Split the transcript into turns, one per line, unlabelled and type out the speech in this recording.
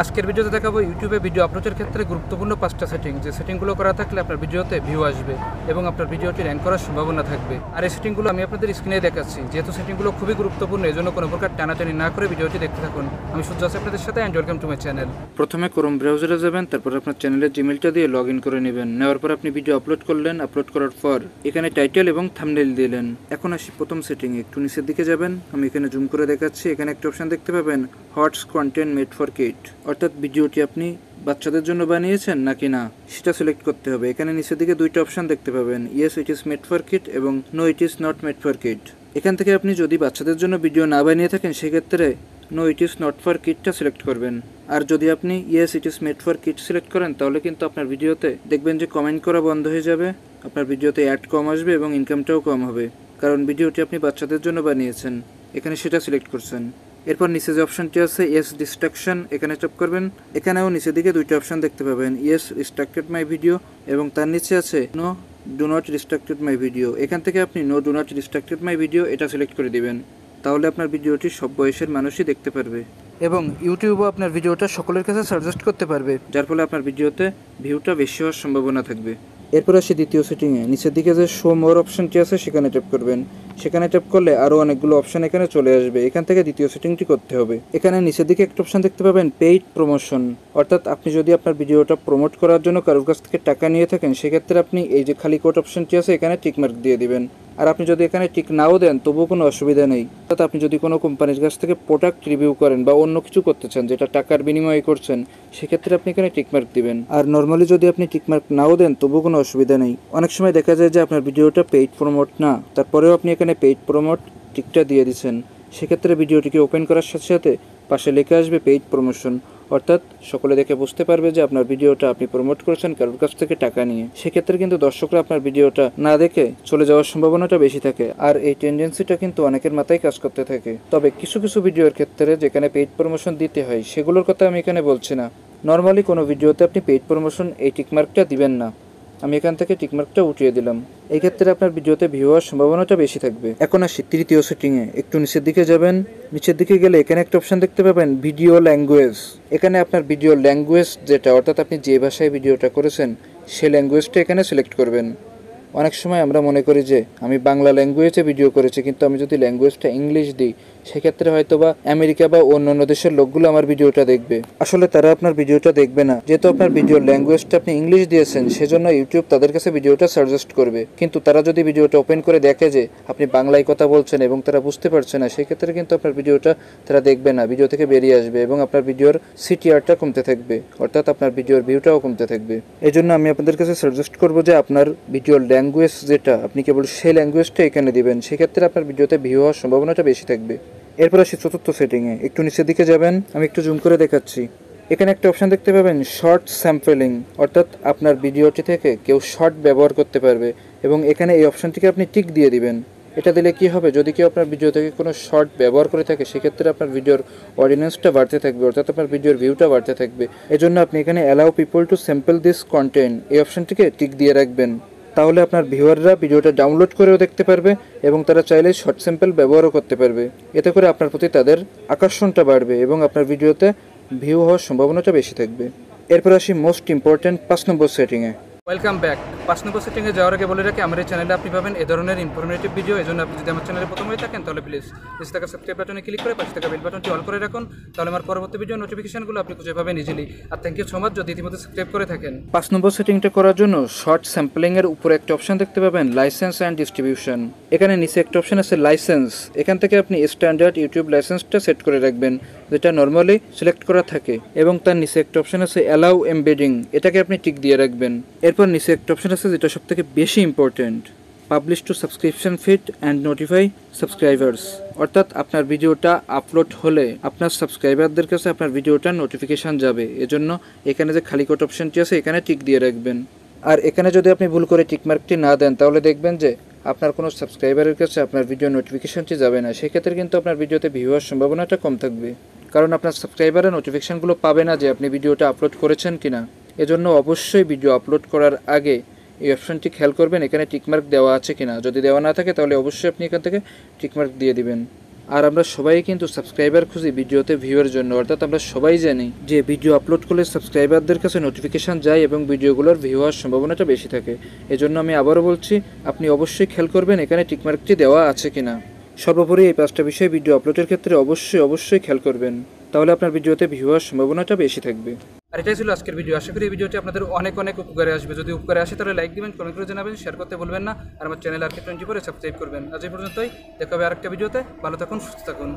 আজকের ভিডিওতে দেখাবো ইউটিউবে ভিডিও আপলোডের ক্ষেত্রে গুরুত্বপূর্ণ 5টা সেটিং, যে সেটিংগুলো করা থাকলে আপনার ভিডিওতে ভিউ আসবে এবং আপনার ভিডিওটি র্যাঙ্ক করার সম্ভাবনা থাকবে। আর এই সেটিংগুলো আমি আপনাদের স্ক্রিনে দেখাচ্ছি। যেহেতু সেটিংগুলো খুবই গুরুত্বপূর্ণ, এজন্য কোনো প্রকার টানাটানি না করে ভিডিওটি দেখতে থাকুন। আমি সূর্য আছি আপনাদের সাথে, and welcome to my channel. প্রথমে ক্রোম ব্রাউজারে যাবেন, তারপর আপনার চ্যানেলের জিমেলটা দিয়ে লগ ইন করে নেবেন। নেওয়ার পর আপনি ভিডিও আপলোড করলেন। আপলোড করার পর এখানে টাইটেল এবং থাম্বনেইল দিলেন। এখন আসি প্রথম সেটিংয়ে, একটু নিচের দিকে যাবেন। আমি এখানে জুম করে দেখাচ্ছি। এখানে একটা অপশন দেখতে পাবেন, হটস কন্টেন্ট মেড ফর কিড, অর্থাৎ ভিডিওটি আপনি বাচ্চাদের জন্য বানিয়েছেন নাকি না সেটা সিলেক্ট করতে হবে। এখানে নিচের দিকে দুইটা অপশন দেখতে পাবেন, yes it is made for kid এবং no it is not made for kid. এখান থেকে আপনি যদি বাচ্চাদের জন্য ভিডিও না বানিয়ে থাকেন সেক্ষেত্রে no it is not for কিডটা সিলেক্ট করবেন। আর যদি আপনি yes it is made for kid select করেন তাহলে কিন্তু আপনার ভিডিওতে দেখবেন যে কমেন্ট করা বন্ধ হয়ে যাবে, আপনার ভিডিওতে অ্যাড কম আসবে এবং ইনকামটাও কম হবে, কারণ ভিডিওটি আপনি বাচ্চাদের জন্য বানিয়েছেন। এখানে সেটা সিলেক্ট করছেন। এরপর নিচে যে অপশনটি আছে ইয়েস ডিস্ট্রাকশন, এখানে ট্যাপ করবেন। এখানেও নিচের দিকে দুইটা অপশন দেখতে পাবেন, ইয়েস রিস্ট্রাক্টেড মাই ভিডিও এবং তার নিচে আছে no do not restricted my video. এখান থেকে আপনি no do not restricted my video এটা সিলেক্ট করে দিবেন। তাহলে আপনার ভিডিওটি সব বয়সের মানুষই দেখতে পারবে এবং ইউটিউবও আপনার ভিডিওটা সকলের কাছে সাজেস্ট করতে পারবে, যার ফলে আপনার ভিডিওতে ভিউটা বেশি হওয়ার সম্ভাবনা থাকবে। এরপর আসি দ্বিতীয় সেটিংয়ে। নিচের দিকে যে শো মোর অপশনটি আছে সেখানে ট্যাপ করবেন। সেখানে ট্যাপ করলে আরও অনেকগুলো অপশন এখানে চলে আসবে। এখান থেকে দ্বিতীয় সেটিংটি করতে হবে। এখানে নিচের দিকে একটা অপশন দেখতে পাবেন, পেইড প্রমোশন, অর্থাৎ আপনি যদি আপনার ভিডিওটা প্রমোট করার জন্য কারোর কাছ থেকে টাকা নিয়ে থাকেন সেক্ষেত্রে আপনি এই যে খালি কোড অপশনটি আছে এখানে টিকমার্ক দিয়ে দিবেন। আর আপনি যদি এখানে টিক নাও দেন তবুও কোনো অসুবিধা নেই। অর্থাৎ আপনি যদি কোনো কোম্পানির কাছ থেকে প্রোডাক্ট রিভিউ করেন বা অন্য কিছু করতে চান যেটা টাকার বিনিময়ে করছেন সেক্ষেত্রে আপনি এখানে টিকমার্ক দিবেন। আর নর্মালি যদি আপনি টিকমার্ক নাও দেন তবুও কোনো অসুবিধা নেই। অনেক সময় দেখা যায় যে আপনার ভিডিওটা পেইড প্রমোট না, তারপরেও আপনি এখানে পেইড প্রমোট টিকটা দিয়ে দিচ্ছেন। সেক্ষেত্রে ভিডিওটিকে ওপেন করার সাথে সাথে পাশে লেখা আসবে পেইড প্রমোশন, অর্থাৎ সকলে দেখে বুঝতে পারবে যে আপনার ভিডিওটা আপনি প্রমোট করেছেন কারোর কাছ থেকে টাকা নিয়ে। সেক্ষেত্রে কিন্তু দর্শকরা আপনার ভিডিওটা না দেখে চলে যাওয়ার সম্ভাবনাটা বেশি থাকে, আর এই টেন্ডেন্সিটা কিন্তু অনেকের মাথায় কাজ করতে থাকে। তবে কিছু কিছু ভিডিওর ক্ষেত্রে যেখানে পেইড প্রমোশন দিতে হয় সেগুলোর কথা আমি এখানে বলছি না। নর্মালি কোনো ভিডিওতে আপনি পেইড প্রমোশন এই টিকমার্কটা দিবেন না। আমি এখান থেকে টিকমার্কটা উঠিয়ে দিলাম। এই ক্ষেত্রে আপনার ভিডিওতে ভিউ হওয়ার সম্ভাবনাটা বেশি থাকবে। এখন আসি তৃতীয় সেটিংয়ে। একটু নিচের দিকে যাবেন। নিচের দিকে গেলে এখানে একটা অপশন দেখতে পাবেন, ভিডিও ল্যাঙ্গুয়েজ। এখানে আপনার ভিডিও ল্যাঙ্গুয়েজ যেটা, অর্থাৎ আপনি যে ভাষায় ভিডিওটা করেছেন সেই ল্যাঙ্গুয়েজটা এখানে সিলেক্ট করবেন। অনেক সময় আমরা মনে করি যে আমি বাংলা ল্যাঙ্গুয়েজে ভিডিও করেছি, কিন্তু আমি যদি ল্যাঙ্গুয়েজটা ইংলিশ দিই সেক্ষেত্রে হয়তো বা আমেরিকা বা অন্যান্য দেশের লোকগুলো আমার ভিডিওটা দেখবে। আসলে তারা আপনার ভিডিওটা দেখবে না, যেহেতু আপনার ভিডিওর ল্যাঙ্গুয়েজটা আপনি ইংলিশ দিয়েছেন সেজন্য ইউটিউব তাদের কাছে ভিডিওটা সাজেস্ট করবে। কিন্তু তারা যদি ভিডিওটা ওপেন করে দেখে যে আপনি বাংলায় কথা বলছেন এবং তারা বুঝতে পারছে না, সেক্ষেত্রে কিন্তু আপনার ভিডিওটা তারা দেখবে না, ভিডিও থেকে বেরিয়ে আসবে এবং আপনার ভিডিওর সিটিআরটা কমতে থাকবে, অর্থাৎ আপনার ভিডিওর ভিউটাও কমতে থাকবে। এই জন্য আমি আপনাদের কাছে সাজেস্ট করবো যে আপনার ভিডিওর ল্যাঙ্গুয়েজ যেটা আপনি কেবল সেই ল্যাঙ্গুয়েজটা এখানে দিবেন, সেক্ষেত্রে আপনার ভিডিওতে ভিউ হওয়ার সম্ভাবনাটা বেশি থাকবে। এরপর আসি চতুর্থ সেটিংয়ে। একটু নিচের দিকে যাবেন। আমি একটু জুম করে দেখাচ্ছি। এখানে একটা অপশন দেখতে পাবেন, শর্ট স্যাম্পলিং, অর্থাৎ আপনার ভিডিওটি থেকে কেউ শর্ট ব্যবহার করতে পারবে এবং এখানে এই অপশনটিকে আপনি টিক দিয়ে দিবেন। এটা দিলে কি হবে, যদি কেউ আপনার ভিডিও থেকে কোনো শর্ট ব্যবহার করে থাকে সেক্ষেত্রে আপনার ভিডিওর অডিয়েন্সটা বাড়তে থাকবে, অর্থাৎ আপনার ভিডিওর ভিউটা বাড়তে থাকবে। এজন্য আপনি এখানে allow people to sample this content এই অপশনটিকে টিক দিয়ে রাখবেন। তাহলে আপনার ভিউয়াররা ভিডিওটা ডাউনলোড করেও দেখতে পারবে এবং তারা চাইলে শর্ট স্যাম্পল ব্যবহারও করতে পারবে। এতে করে আপনার প্রতি তাদের আকর্ষণটা বাড়বে এবং আপনার ভিডিওতে ভিউ হওয়ার সম্ভাবনাটা বেশি থাকবে। এরপর আসি মোস্ট ইম্পর্ট্যান্ট 5 নম্বর সেটিংয়ে। Welcome back. 5 নম্বর সেটিংয়ে যাওয়ার আগে বলে রাখি, আমার এই চ্যানেলে আপনি পাবেন এ ধরনের ইনফরমেটিভ ভিডিও। এই জন্য আপনি যদি আমার চ্যানেলে প্রথম হয়ে থাকেন তাহলে প্লিজ নিচে থাকা সাবস্ক্রাইব বাটনে ক্লিক করে পাশে থাকা বেল বাটনটি অল করে রাখুন, তাহলে আমার পরবর্তী ভিডিও নোটিফিকেশনগুলো আপনি খুঁজে পাবেন ইজিলি। আর থ্যাংক ইউ সো মাচ যদি ইতিমধ্যে সাবস্ক্রাইব করে থাকেন। 5 নম্বর সেটিংটা করার জন্য শর্ট স্যাম্পলিংয়ের উপরে একটা অপশন দেখতে পাবেন, লাইসেন্স অ্যান্ড ডিস্ট্রিবিউশন। এখানে নিচে একটা অপশন আছে লাইসেন্স। এখান থেকে আপনি স্ট্যান্ডার্ড ইউটিউব লাইসেন্সটা সেট করে রাখবেন, যেটা নর্মালি সিলেক্ট করা থাকে, এবং তার নিচে একটা অপশন আছে অ্যালাউ এমবেডিং, এটাকে আপনি টিক দিয়ে রাখবেন। এরপর নিচে একটা অপশন আছে যেটা সবথেকে বেশি important, publish two subscription feed and notify subscribers, অর্থাৎ আপনার ভিডিওটা আপলোড হলে আপনার সাবস্ক্রাইবারদের কাছে আপনার ভিডিওটার নোটিফিকেশান যাবে। এজন্য এখানে যে খালি কোড অপশনটি আছে এখানে টিক দিয়ে রাখবেন। আর এখানে যদি আপনি ভুল করে টিকমার্কটি না দেন তাহলে দেখবেন যে আপনার কোনো সাবস্ক্রাইবারের কাছে আপনার ভিডিও নোটিফিকেশানটি যাবে না। সেক্ষেত্রে কিন্তু আপনার ভিডিওতে ভিউ হওয়ার সম্ভাবনাটা কম থাকবে, কারণ আপনার সাবস্ক্রাইবারের নোটিফিকেশানগুলো পাবে না যে আপনি ভিডিওটা আপলোড করেছেন কিনা। এজন্য অবশ্যই ভিডিও আপলোড করার আগে এই অপশনটি খেয়াল করবেন এখানে টিকমার্ক দেওয়া আছে কিনা। যদি দেওয়া না থাকে তাহলে অবশ্যই আপনি এখান থেকে টিকমার্ক দিয়ে দিবেন। আর আমরা সবাই কিন্তু সাবস্ক্রাইবার খুঁজি ভিডিওতে ভিউয়ের জন্য, অর্থাৎ আমরা সবাই জানি যে ভিডিও আপলোড করলে সাবস্ক্রাইবারদের কাছে নোটিফিকেশান যায় এবং ভিডিওগুলোর ভিউ হওয়ার সম্ভাবনাটা বেশি থাকে। এজন্য আমি আবারও বলছি, আপনি অবশ্যই খেয়াল করবেন এখানে টিকমার্কটি দেওয়া আছে কিনা। সর্বোপরি এই 5টা বিষয়ে ভিডিও আপলোডের ক্ষেত্রে অবশ্যই খেয়াল করবেন, তাহলে আপনার ভিডিওতে ভিউ হওয়ার সম্ভাবনাটা বেশি থাকবে। আর এটাই ছিল আজকের ভিডিও। আশা করি এই ভিডিওটি আপনাদের অনেক উপকারে আসবে। যদি উপকারে আসে তাহলে লাইক দিবেন, কমেন্ট করে জানাবেন, শেয়ার করতে ভুলবেন না। আর আমার চ্যানেল RK24 সাবস্ক্রাইব করবেন। আজ এই পর্যন্তই, দেখা হবে আরেকটা ভিডিওতে। ভালো থাকুন, সুস্থ থাকুন।